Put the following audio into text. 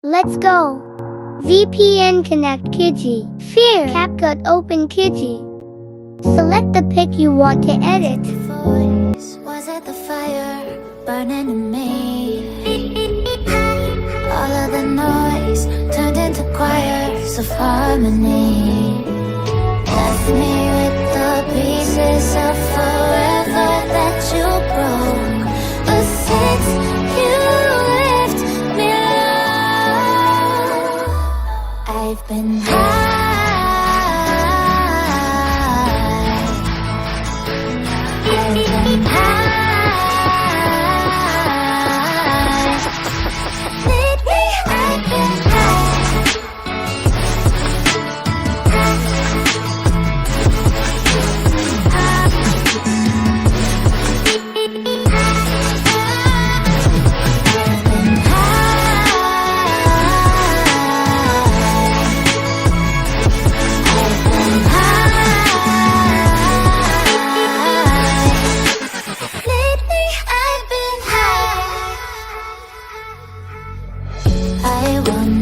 Let's go. VPN connect Kiji. Fear CapCut open Kiji. Select the pic you want to edit. Voice was at the fire burning in me. All of the noise turned into choirs of harmony. Left me with the pieces of forever that you broke. But since you left me alone, I've been high. I've been high. Lately I've been I will